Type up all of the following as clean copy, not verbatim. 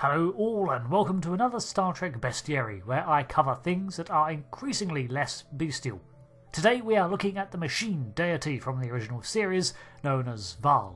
Hello all and welcome to another Star Trek Bestiary, where I cover things that are increasingly less bestial. Today we are looking at the machine deity from the original series, known as Vaal.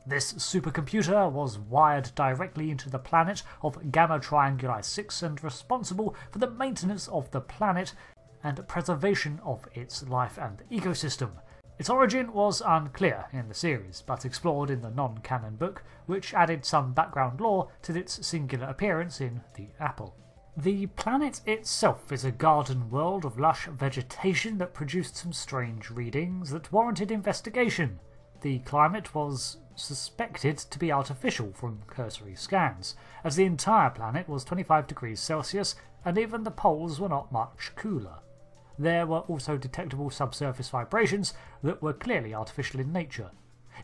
This supercomputer was wired directly into the planet of Gamma Trainguli VI and responsible for the maintenance of the planet and preservation of its life and ecosystem. Its origin was unclear in the series, but explored in the non-canon book, which added some background lore to its singular appearance in The Apple. The planet itself is a garden world of lush vegetation that produced some strange readings that warranted investigation. The climate was suspected to be artificial from cursory scans, as the entire planet was 25 degrees Celsius and even the poles were not much cooler. There were also detectable subsurface vibrations that were clearly artificial in nature.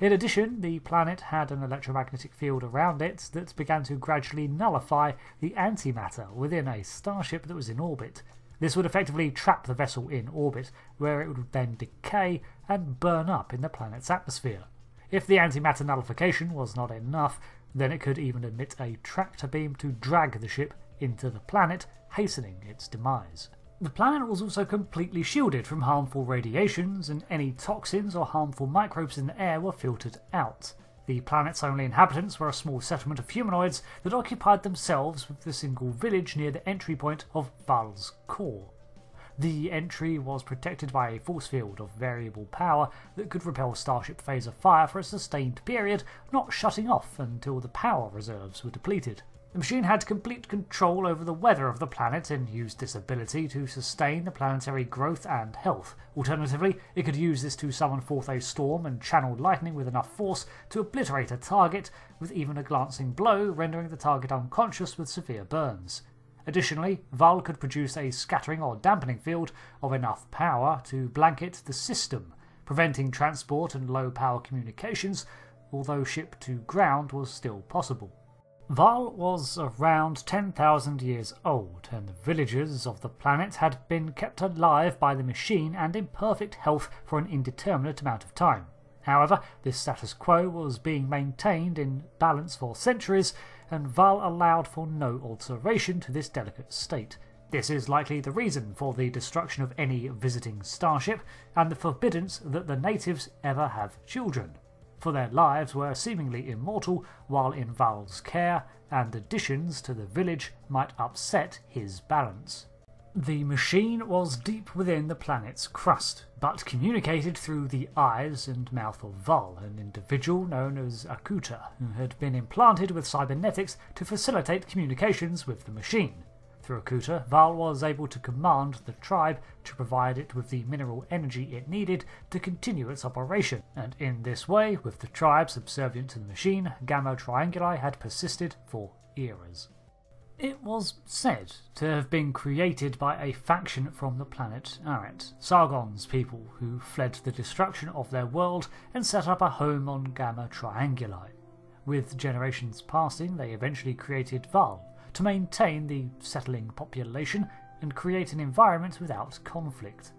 In addition, the planet had an electromagnetic field around it that began to gradually nullify the antimatter within a starship that was in orbit. This would effectively trap the vessel in orbit, where it would then decay and burn up in the planet's atmosphere. If the antimatter nullification was not enough, then it could even emit a tractor beam to drag the ship into the planet, hastening its demise. The planet was also completely shielded from harmful radiations, and any toxins or harmful microbes in the air were filtered out. The planet's only inhabitants were a small settlement of humanoids that occupied themselves with the single village near the entry point of Vaal's core. The entry was protected by a force field of variable power that could repel starship phaser fire for a sustained period, not shutting off until the power reserves were depleted. The machine had complete control over the weather of the planet and used this ability to sustain the planetary growth and health. Alternatively, it could use this to summon forth a storm and channel lightning with enough force to obliterate a target with even a glancing blow, rendering the target unconscious with severe burns. Additionally, Vaal could produce a scattering or dampening field of enough power to blanket the system, preventing transport and low-power communications, although ship to ground was still possible. Vaal was around 10,000 years old, and the villagers of the planet had been kept alive by the machine and in perfect health for an indeterminate amount of time. However, this status quo was being maintained in balance for centuries, and Vaal allowed for no alteration to this delicate state. This is likely the reason for the destruction of any visiting starship, and the forbiddance that the natives ever have children, for their lives were seemingly immortal while in Vaal's care, and additions to the village might upset his balance. The machine was deep within the planet's crust, but communicated through the eyes and mouth of Vaal, an individual known as Akuta, who had been implanted with cybernetics to facilitate communications with the machine. Through Akuta, Vaal was able to command the tribe to provide it with the mineral energy it needed to continue its operation, and in this way, with the tribe subservient to the machine, Gamma Trainguli had persisted for eras. It was said to have been created by a faction from the planet Aret, Sargon's people, who fled the destruction of their world and set up a home on Gamma Trainguli. With generations passing, they eventually created Vaal to maintain the settling population and create an environment without conflict.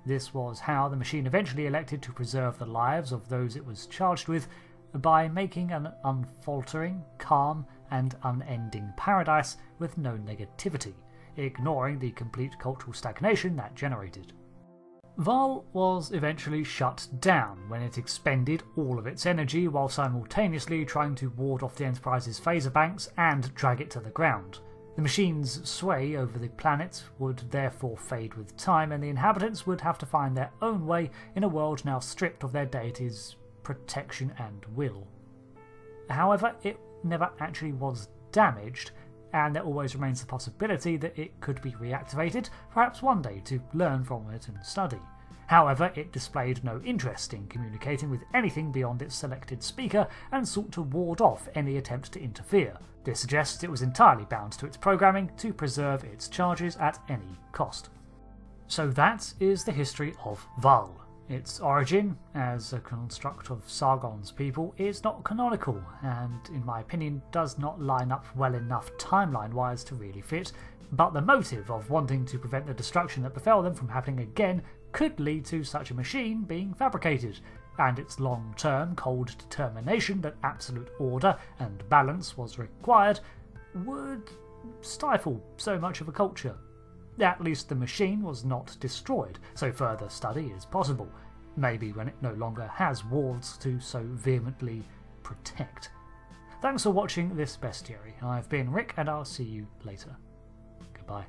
This was how the machine eventually elected to preserve the lives of those it was charged with by making an unfaltering, calm and unending paradise with no negativity, ignoring the complete cultural stagnation that generated. Vaal was eventually shut down when it expended all of its energy while simultaneously trying to ward off the Enterprise's phaser banks and drag it to the ground. The machine's sway over the planet would therefore fade with time, and the inhabitants would have to find their own way in a world now stripped of their deity's protection and will. However, it never actually was damaged, and there always remains the possibility that it could be reactivated, perhaps one day, to learn from it and study. However, it displayed no interest in communicating with anything beyond its selected speaker and sought to ward off any attempt to interfere. This suggests it was entirely bound to its programming to preserve its charges at any cost. So that is the history of Vaal. Its origin, as a construct of Sargon's people, is not canonical, and in my opinion does not line up well enough timeline-wise to really fit, but the motive of wanting to prevent the destruction that befell them from happening again could lead to such a machine being fabricated, and its long-term cold determination that absolute order and balance was required would stifle so much of a culture. At least the machine was not destroyed, so further study is possible, maybe when it no longer has walls to so vehemently protect. Thanks for watching this bestiary. I've been Rick, and I'll see you later. Goodbye.